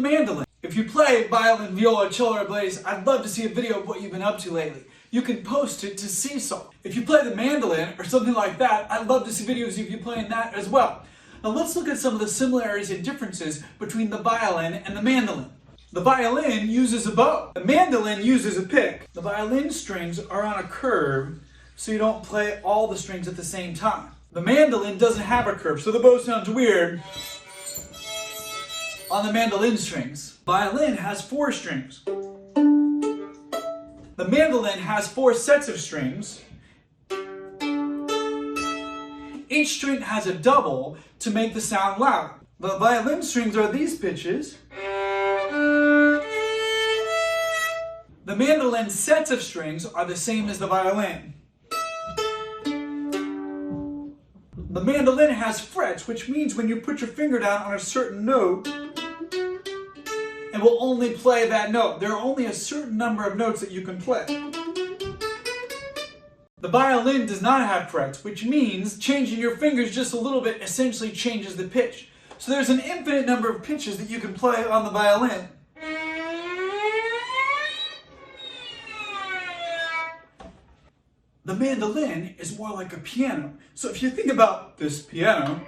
mandolin. If you play violin, viola, cello, or bass, I'd love to see a video of what you've been up to lately. You can post it to SeeSaw. If you play the mandolin or something like that, I'd love to see videos of you playing that as well. Now let's look at some of the similarities and differences between the violin and the mandolin. The violin uses a bow. The mandolin uses a pick. The violin strings are on a curve, so you don't play all the strings at the same time. The mandolin doesn't have a curve, so the bow sounds weird on the mandolin strings. Violin has 4 strings. The mandolin has 4 sets of strings. Each string has a double to make the sound loud. The violin strings are these pitches. The mandolin sets of strings are the same as the violin. The mandolin has frets, which means when you put your finger down on a certain note, it will only play that note. There are only a certain number of notes that you can play. The violin does not have frets, which means changing your fingers just a little bit essentially changes the pitch. So there's an infinite number of pitches that you can play on the violin. The mandolin is more like a piano. So if you think about this piano,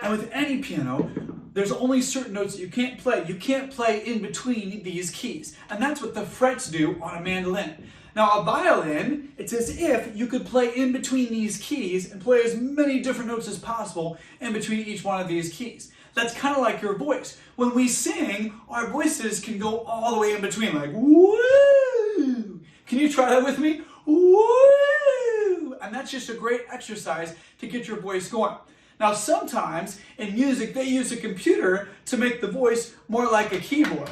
and with any piano, there's only certain notes that you can't play. You can't play in between these keys. And that's what the frets do on a mandolin. Now a violin, it's as if you could play in between these keys and play as many different notes as possible in between each one of these keys. That's kind of like your voice. When we sing, our voices can go all the way in between, like woo! Can you try that with me? Woo! And that's just a great exercise to get your voice going. Now sometimes in music they use a computer to make the voice more like a keyboard.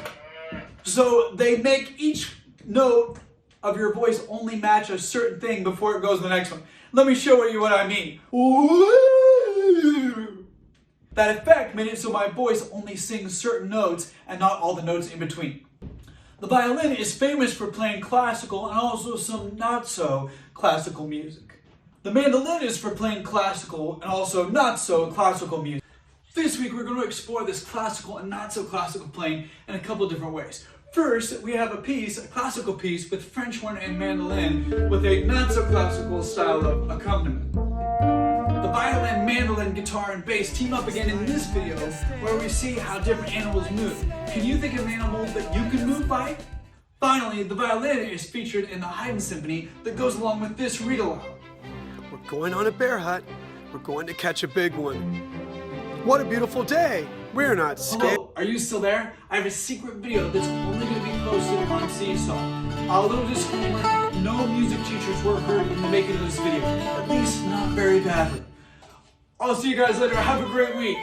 So they make each note of your voice only match a certain thing before it goes to the next one. Let me show you what I mean. Woo! That effect made it so my voice only sings certain notes and not all the notes in between. The violin is famous for playing classical and also some not so classical music. The mandolin is for playing classical and also not so classical music. This week we're going to explore this classical and not so classical playing in a couple different ways. First, we have a classical piece with French horn and mandolin with a not so classical style of accompaniment. The violin, mandolin, guitar, and bass team up again in this video where we see how different animals move. Can you think of an animal that you can move by? Finally, the violin is featured in the Haydn Symphony that goes along with this read aloud. We're going on a bear hunt. We're going to catch a big one. What a beautiful day. We're not scared. Hello, are you still there? I have a secret video that's only going to be posted on SeeSaw. A little disclaimer, no music teachers were hurt in the making of this video. At least not very badly. I'll see you guys later. Have a great week.